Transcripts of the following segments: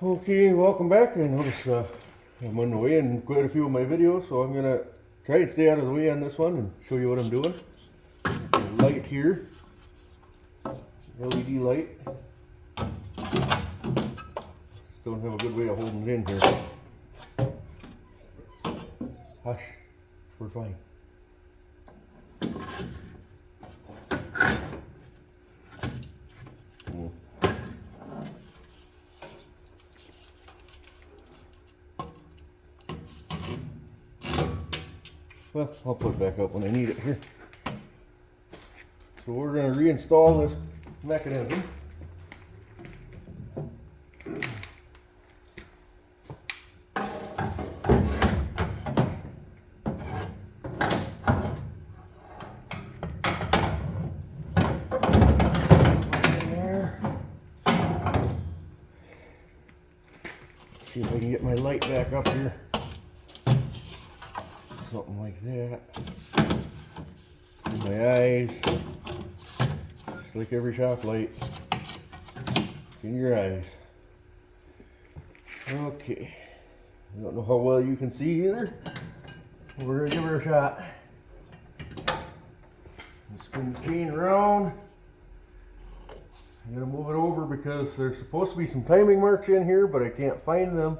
Okay, welcome back. I notice I'm on the way in quite a few of my videos, so I'm gonna try and stay out of the way on this one and show you what I'm doing. Light here, LED light. Just don't have a good way of holding it in here. Hush, we're fine. Well, I'll put it back up when I need it here. So we're going to reinstall this mechanism. See if I can get my light back up here. Something like that. In my eyes. Just like every shop light. It's in your eyes. Okay. I don't know how well you can see either. We're gonna give her a shot. Spin the chain around. I'm gonna move it over because there's supposed to be some timing marks in here, but I can't find them.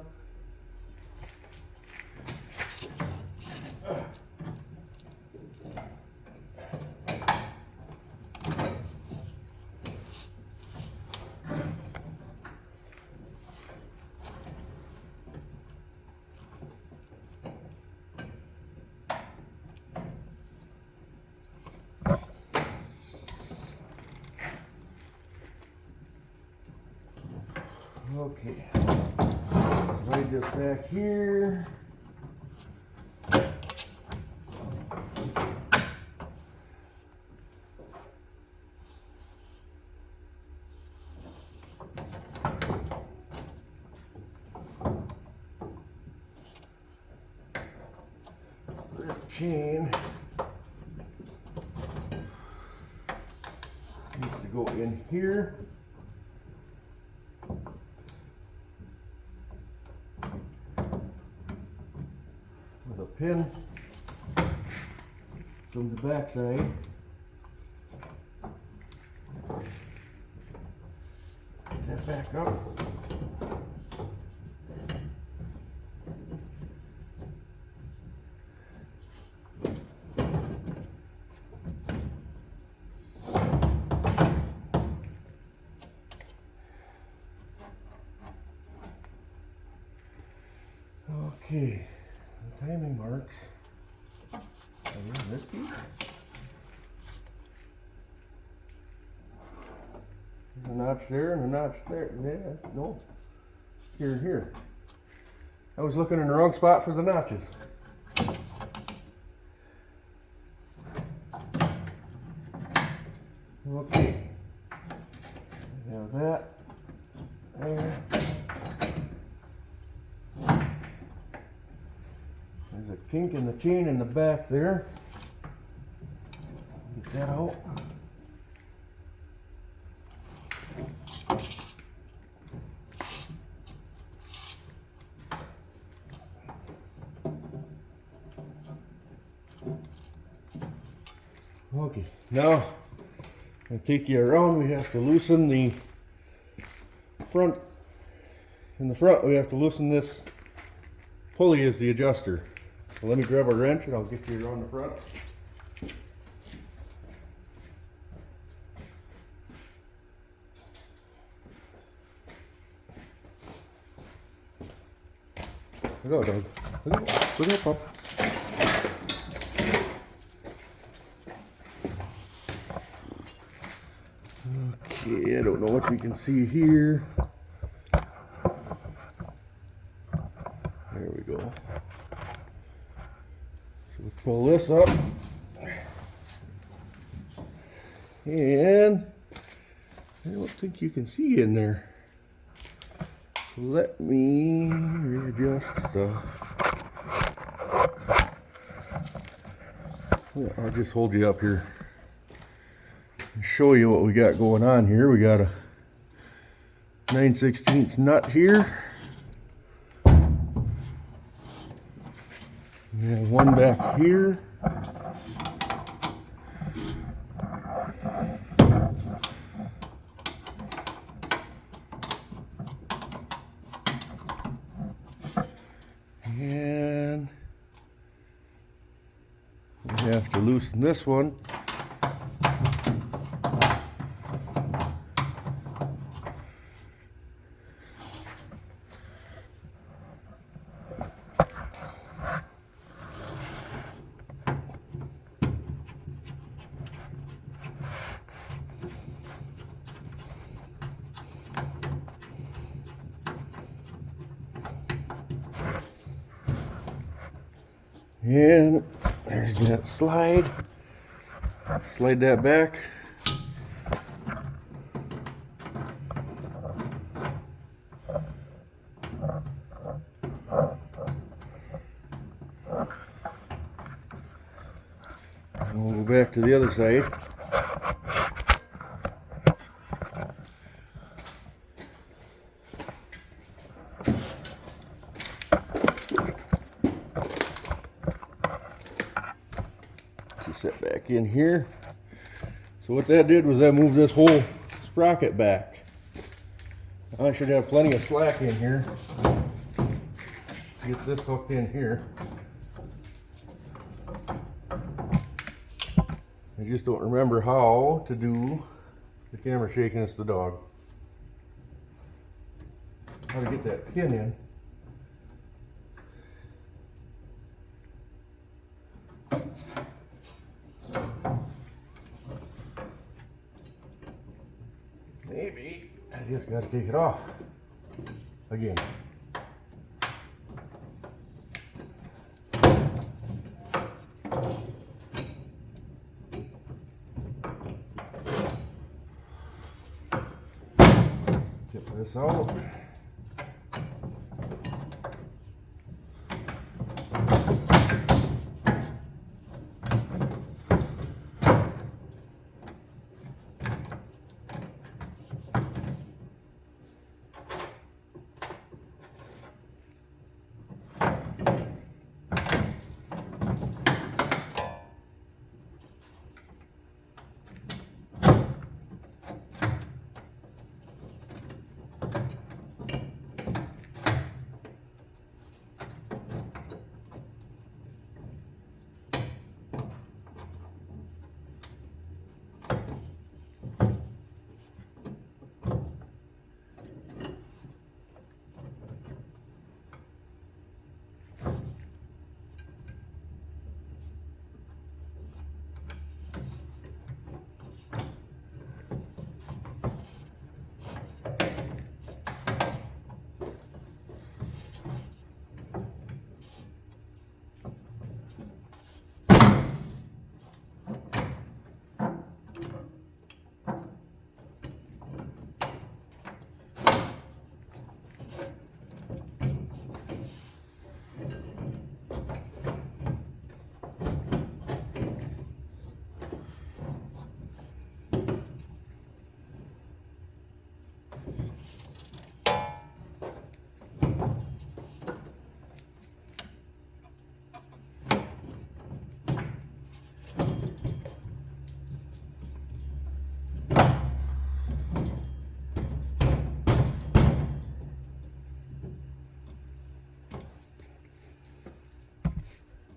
Okay, slide this back here. This chain needs to go in here. With a pin from the back side. Put that back up. Okay. The timing marks are in this piece. There's a notch there and a notch there. Yeah, no. Here and here. I was looking in the wrong spot for the notches. Okay. Have that there. There's a kink in the chain in the back there. Get that out. Okay, now I take you around. We have to loosen the front. In the front, we have to loosen this pulley as the adjuster. So let me grab a wrench and I'll get you around the front. Look out, dog. Look out, pup. Okay, I don't know what you can see here. There we go. So we pull this up. And I don't think you can see in there. So let me readjust the... I'll just hold you up here and show you what we got going on here. We got a 9/16 nut here. We have one back here. And we have to loosen this one. And there's that slide. Slide that back. And we'll go back to the other side. Set back in here. So what that did was that moved this whole sprocket back. I should have plenty of slack in here. Get this hooked in here. I just don't remember how to do the camera shaking. It's the dog. How to get that pin in. Maybe I just got to take it off again. Get this out.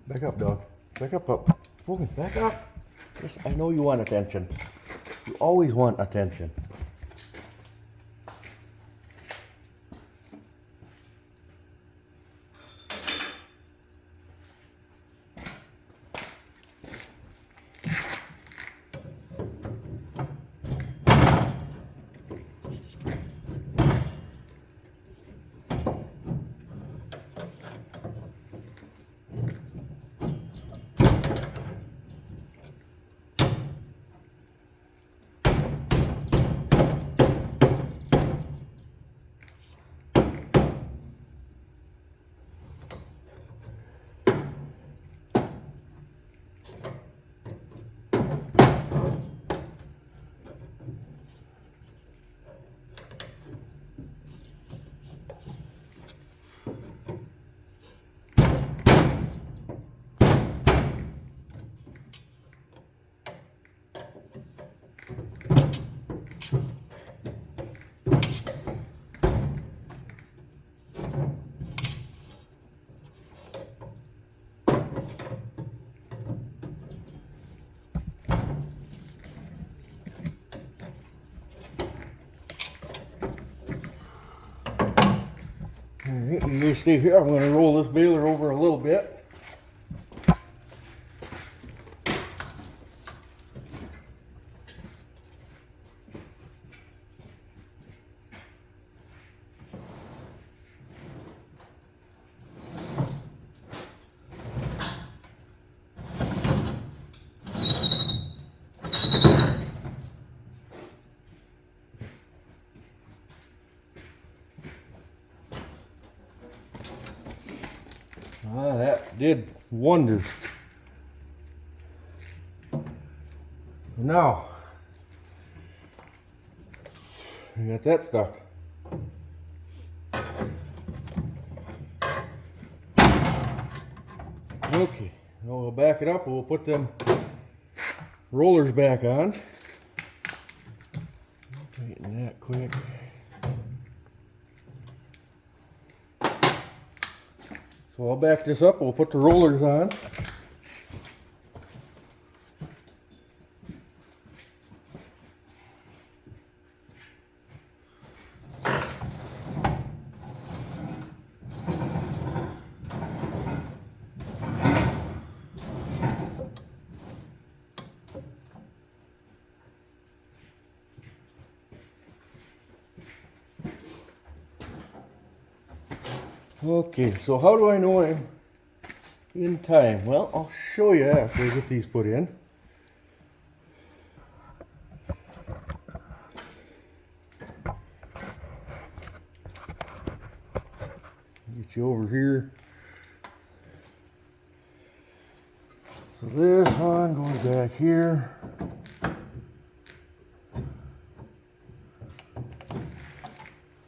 Back up, dog. Back up, pup. Logan, back up. Yes, I know you want attention. You always want attention. Alright, you guys stay here. I'm going to roll this baler over a little bit. Ah, that did wonders. Now, I got that stuck. Okay, now we'll back it up and we'll put them rollers back on. Tighten that quick. So I'll back this up, we'll put the rollers on. Okay, so how do I know I'm in time? Well, I'll show you after I get these put in. Get you over here. So this one goes back here.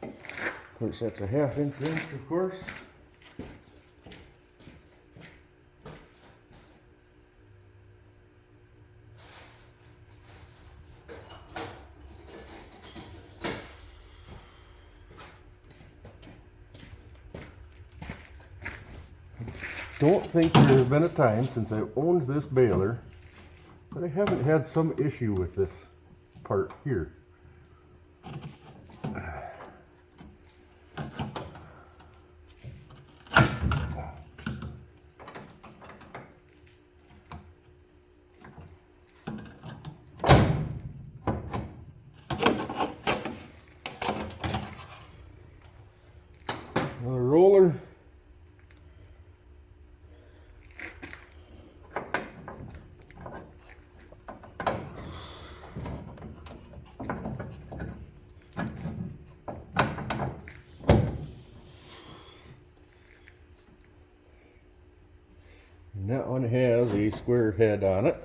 Of course, that's a 1/2 inch wrench, of course. Don't think there's been a time since I've owned this baler that I haven't had some issue with this part here. Another roller. And that one has a square head on it.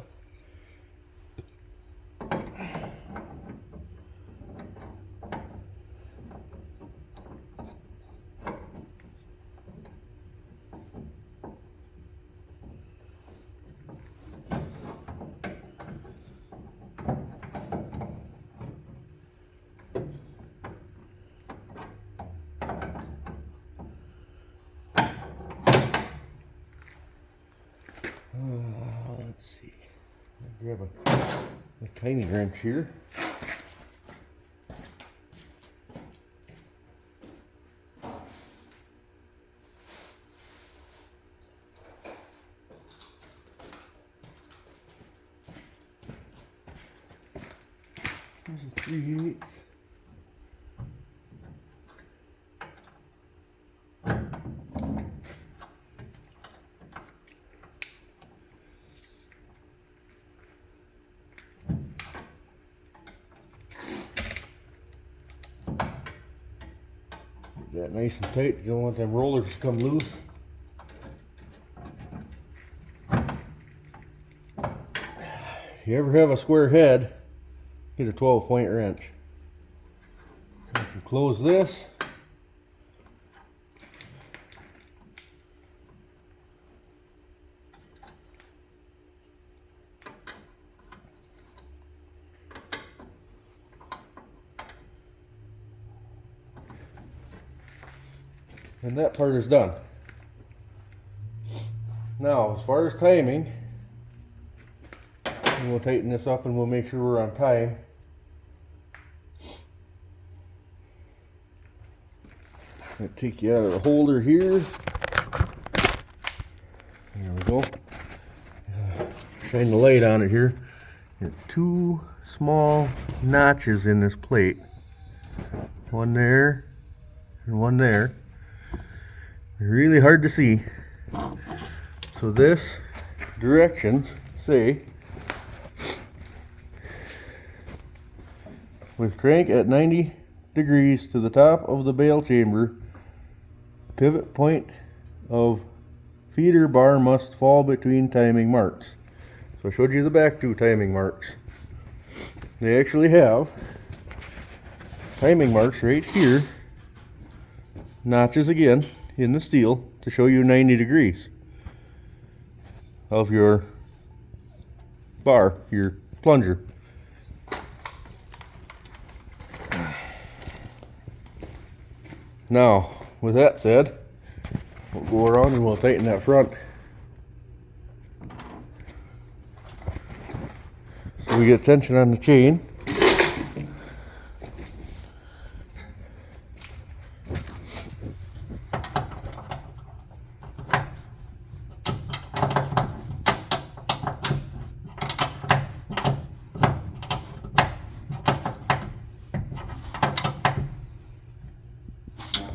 Let's see. I'll grab a tiny wrench here. There's a 3/8. That nice and tight. You don't want them rollers to come loose. If you ever have a square head, get a 12-point wrench. If you close this, and that part is done. Now, as far as timing, we'll tighten this up and we'll make sure we're on time. I'll take you out of the holder here. There we go. Shine the light on it here. There are two small notches in this plate. One there and one there. They're really hard to see. So this directions say with crank at 90 degrees to the top of the bale chamber, pivot point of feeder bar must fall between timing marks. So I showed you the back two timing marks. They actually have timing marks right here, notches again in the steel to show you 90 degrees of your bar, your plunger. Now, with that said, we'll go around and we'll tighten that front. So we get tension on the chain.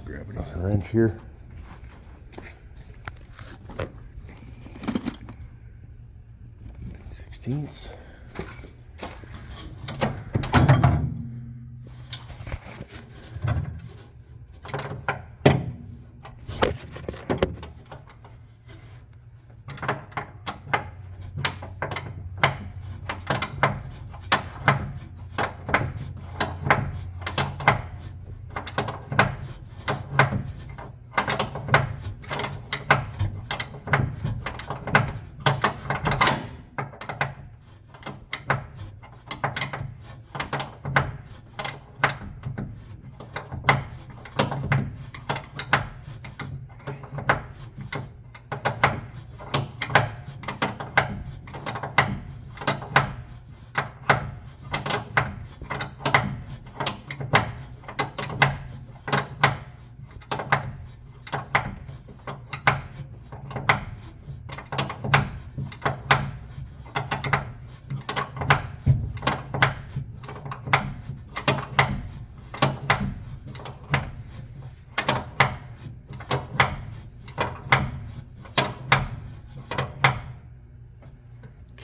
Grab another wrench here. Sixteenths.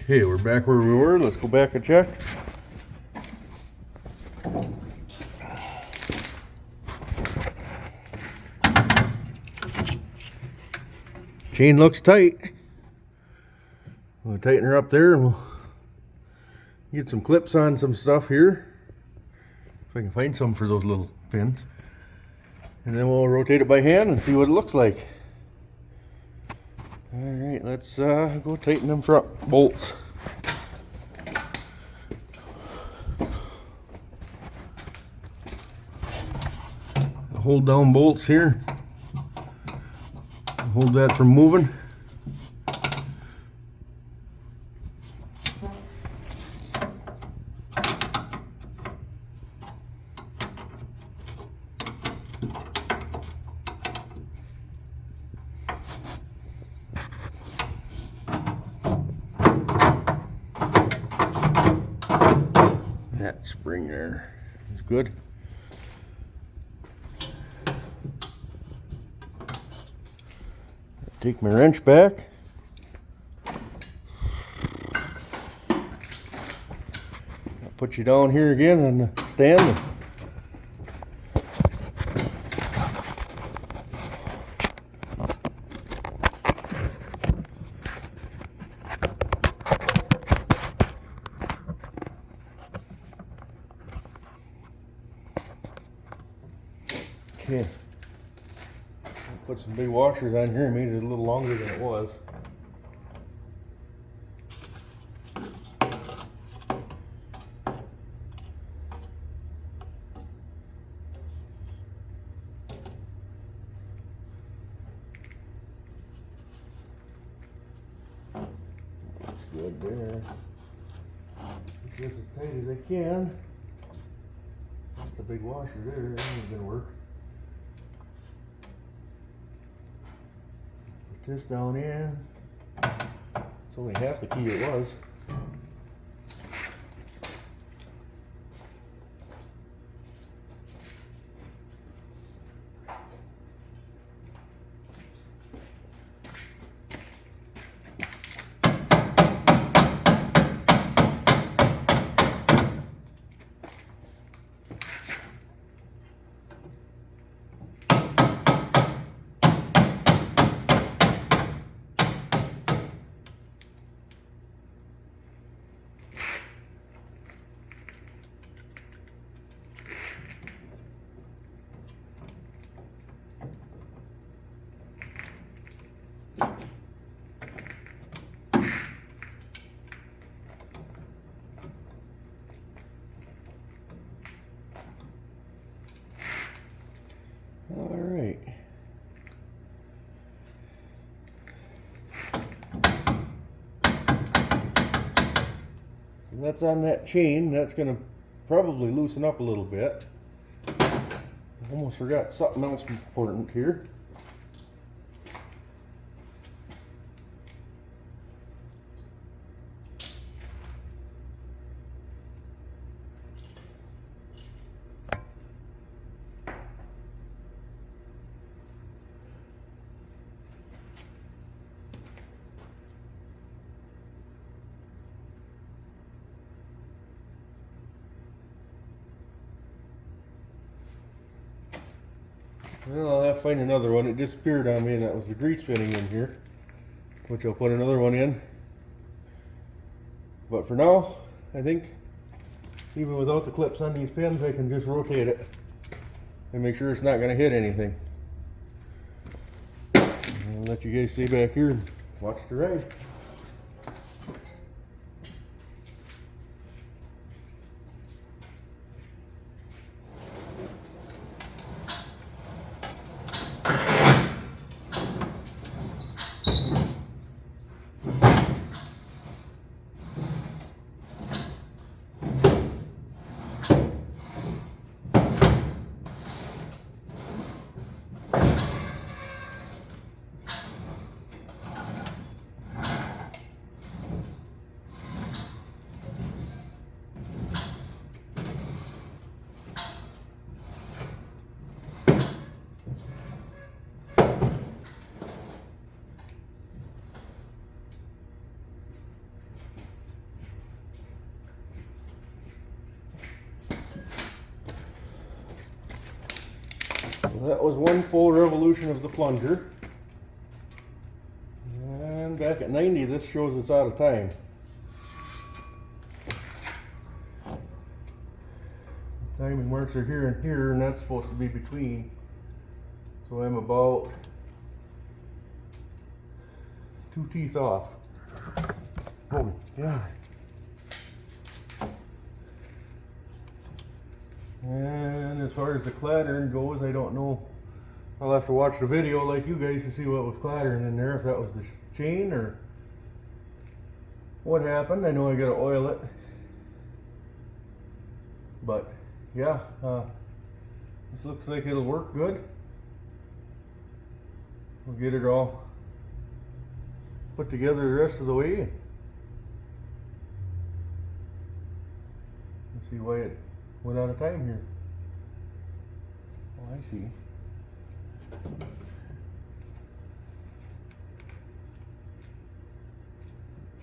Okay, we're back where we were. Let's go back and check. Chain looks tight. We'll tighten her up there and we'll get some clips on some stuff here. If I can find some for those little pins. And then we'll rotate it by hand and see what it looks like. Alright, let's go tighten them front bolts. The hold down bolts here. Hold that from moving. That spring there is good. Take my wrench back. I'll put you down here again on the stand. Okay. Put some big washers on here and made it a little longer than it was. That's good there. Get this as tight as I can. That's a big washer there. That ain't gonna work. this down in. It's only half the key it was. All right. So that's on that chain. That's going to probably loosen up a little bit. I almost forgot something else important here. Well, I'll have to find another one. It disappeared on me, and that was the grease fitting in here, which I'll put another one in. But for now, I think even without the clips on these pins, I can just rotate it and make sure it's not going to hit anything. I'll let you guys stay back here and watch the ride. So that was one full revolution of the plunger. And back at 90, this shows it's out of time. The timing marks are here and here, and that's supposed to be between. So I'm about 2 teeth off. Oh, yeah. And as far as the clattering goes, I don't know. I'll have to watch the video like you guys to see what was clattering in there, if that was the chain or what happened. I know I gotta oil it. But yeah, this looks like it'll work good. We'll get it all put together the rest of the way. Let's see why it went out of time here. Oh, I see.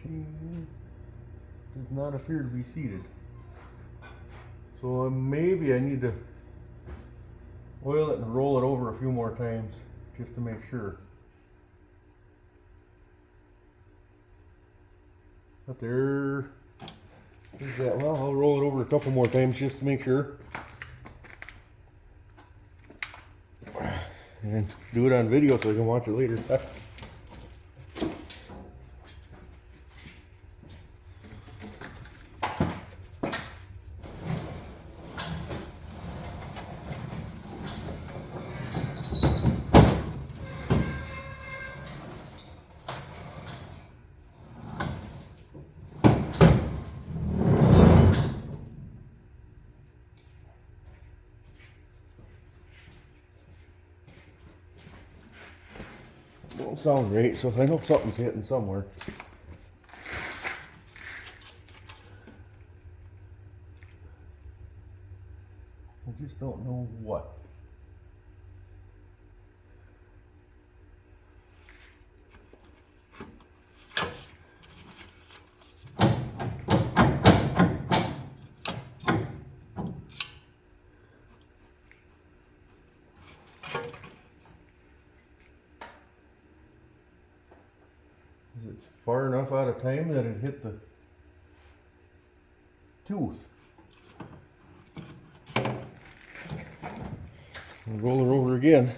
Chain does not appear to be seated. So maybe I need to oil it and roll it over a few more times just to make sure. But there is that. Well, I'll roll it over a couple more times just to make sure. And do it on video so I can watch it later. don't sound right, so I know something's hitting somewhere. I just don't know what. Is it far enough out of time that it hit the tooth? I'll roll her over again.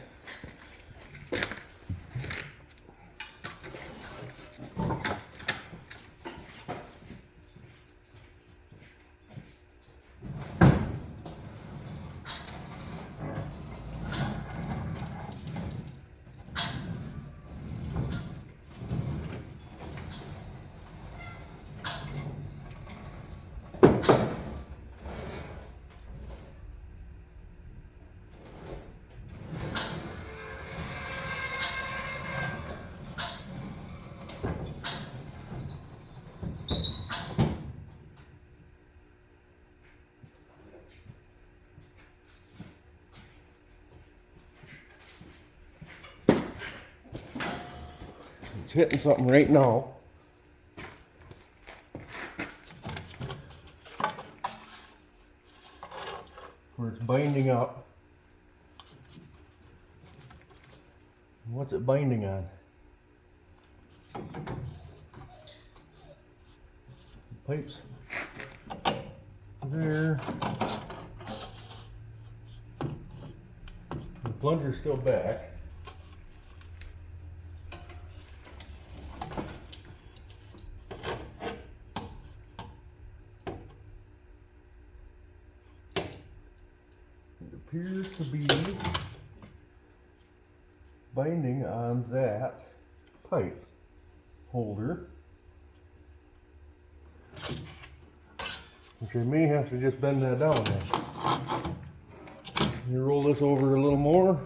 It's hitting something right now. Where it's binding up. What's it binding on? Pipes there. The plunger's still back. It appears to be binding on that pipe holder, which I may have to just bend that down then. You roll this over a little more.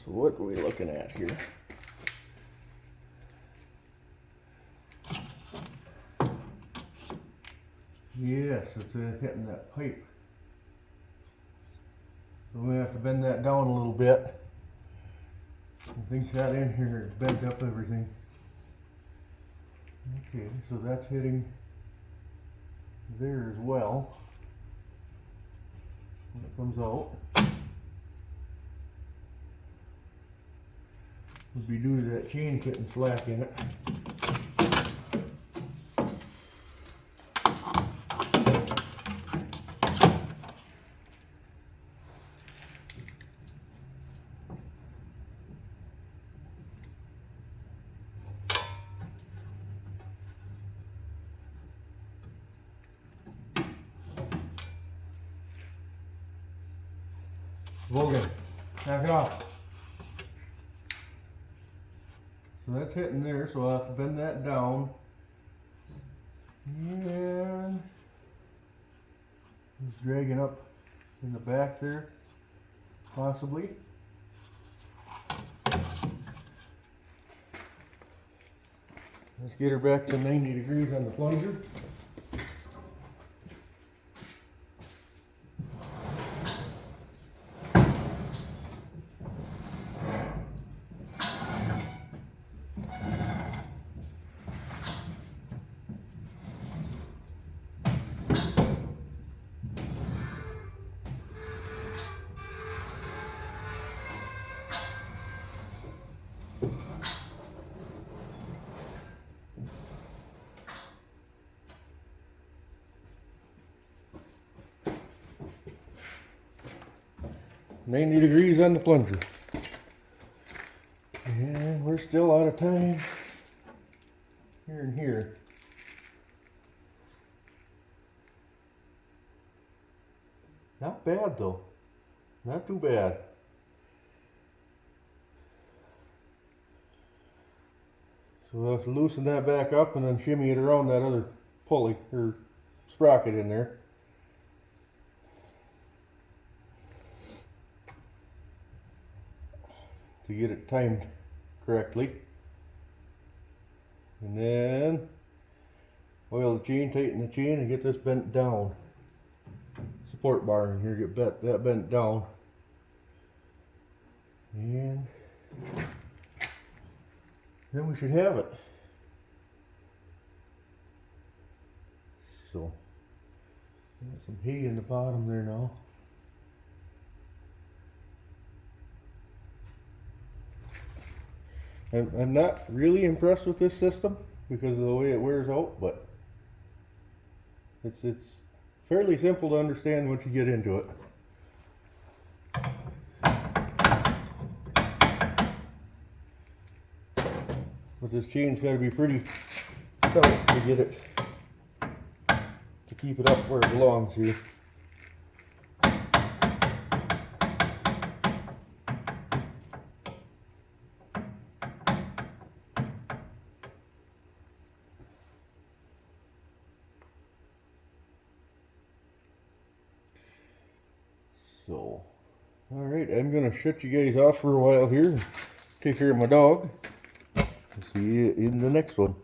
So what are we looking at here? Yes, it's hitting that pipe. So we have to bend that down a little bit. I think that in here has bent up everything. Okay, so that's hitting there as well. When it comes out, would be due to that chain getting slack in it. Logan, knock it off. So that's hitting there, so I'll have to bend that down. And it's dragging up in the back there, possibly. Let's get her back to 90 degrees on the plunger. "90 degrees on the plunger." And we're still out of time. here and here. Not bad though. Not too bad. So we'll have to loosen that back up and then shimmy it around that other pulley or sprocket in there. To get it timed correctly. And then oil the chain, tighten the chain, and get this bent down. Support bar in here, get that bent down. And then we should have it. So, got some hay in the bottom there now. I'm not really impressed with this system because of the way it wears out, but it's fairly simple to understand once you get into it. But this chain's got to be pretty stout to get it, to keep it up where it belongs here. So, alright, I'm going to shut you guys off for a while here, take care of my dog. See you in the next one.